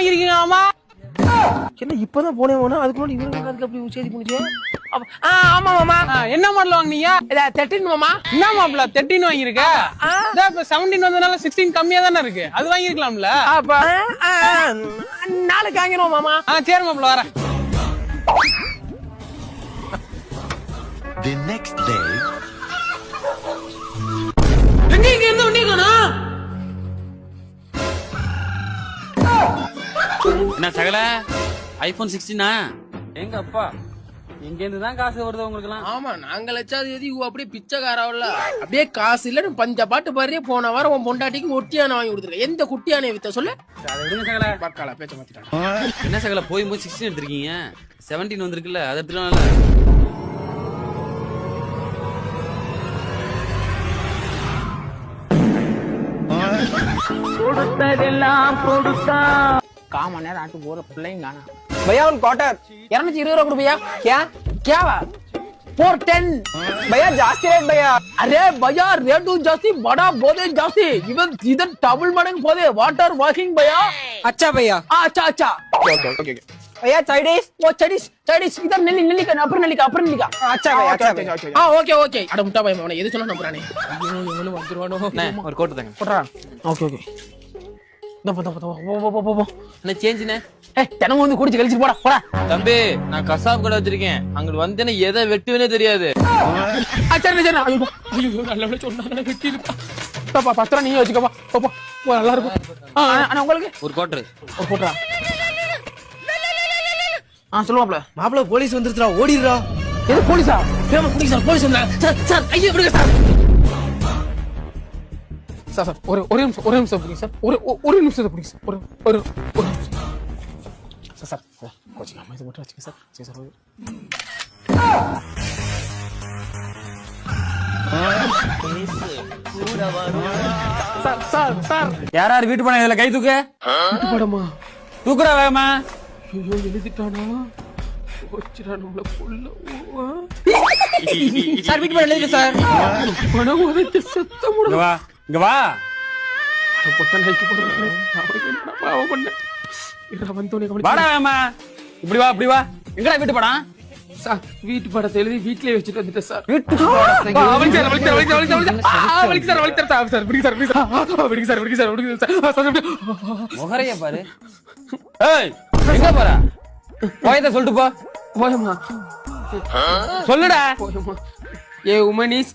வாங்கிருக்கீங்க ஆமா? என்ன இப்பதான் போனே போனா அதுக்கு முன்னாடி இவங்க அப்படி செய்தி போனுச்சு. ஆமா மாமா. என்ன மாடல் வாங்குனீங்க? 13 மாமா. என்ன மாப்பிள்ள 13 வாங்கிருக்க? இப்ப 17 வந்தனால 16 கம்மியா தானே இருக்கு. அது வாங்கிருக்கலாம்ல. அப்ப நாளைக்கு வாங்கிடுவோம் மாமா. சரி மாப்பிள்ள வரேன். The next day. எங்க இருந்து வண்டி காணா? என்ன சகல ஐபோன் 16 எங்க அப்பா எங்க இருந்து தான் காசு வருது உங்களுக்கு? ஆமா நாங்க லட்சாது எது அப்படியே பிச்சைக்காரவல்ல அப்படியே காசு இல்ல பஞ்ச பாட்டு பாரு. போன வாரம் உன் பொண்டாட்டிக்கு ஒட்டியான வாங்கி கொடுத்துருக்க. எந்த குட்டியானை வித்த சொல்லு. சகல பக்கால பேச்ச மாத்திட்டாங்க. என்ன சகல போய் 16 எடுத்திருக்கீங்க, 17 வந்திருக்குல்ல அதை எடுத்துக்கலாம்ல. கொடுத்ததெல்லாம் கொடுத்தா காம நேரம் ஆட்டு போற பிள்ளைங்க காணா. भैया उन क्वार्टर 220 रुपए भैया. क्या क्या बात 410 भैया जास्ती रेट भैया. अरे भैया रेट जास्ती बड़ा बोदे जास्ती इवन इधर डबल मडंग बोदे वाटर वॉशिंग भैया. अच्छा भैया. अच्छा अच्छा ओके भैया चाइनीज वो चाइनीज इधर नली का अपर नली का. अच्छा भैया अच्छा हां ओके ओके அட முட்டா பையன் அவனை எது சொன்னா நம்பறானே. ஐயோ இவனும் வந்துருவானோ. ஒரு கோட் தாங்க போடுறா. ஓகே ஓகே போ என்ன சேஞ்ச்னே? தினமும் வந்து குடிச்சு கழிச்சு போடா போடா. தம்பி நான் கசாப் கடை வச்சிருக்கேன், அங்க வந்தேன்னா எதை வெட்டுவேனே தெரியாது. சரி சரி ஐயோ நல்ல சொன்னா வெட்டி இருப்பா. பத்திரம் நீ வச்சுக்கப்பா. போ நல்லா இருக்கும். ஆனா உங்களுக்கு ஒரு கோட்ரு ஒரு போட்டா. சொல்லுவாப்ல மாப்பிள போலீஸ் வந்துருச்சுடா, ஓடிடுறா. எது போலீஸா? போலீஸ் வந்தா சார் ஐயோ விடுங்க சார். சார் ஒரு நிமிஷம் பிடிங்க சார். ஒரு நிமிஷம் பிடிங்க சார். ஒரு நிமிஷம் சார். கோச்சிங் அம்மா இது மட்டும் வச்சுங்க சார். சரி சார் சார் யாராரு வீட்டு பணம் இதுல கை தூக்க படமா தூக்குறா வேகமா. ஐயோ எழுதிட்டானா வச்சுடா நம்மள கொல்ல. சார் வீட்டு பணம் எழுதிக்க சார். பணம் உதைச்சு செத்த முட. இங்க வா பொட்டை நைக்கு போடுறானே. அவருக்கு என்ன பாவம் பண்ண. இற வந்தோனே கவனிச்சு வாடா வேகமா. இப்படி வா எங்கடா வீட்டு பணம்? சார் வீட்டு படத்தை எழுதி வீட்லயே வச்சுட்டு வந்துட்டேன் சார். வீட்டுக்கு முகரைய பாரு. ஏய் எங்க போற? போயத சொல்லிட்டு போ. போயமா சொல்லுடா. போயமா ஏ உமனிஸ்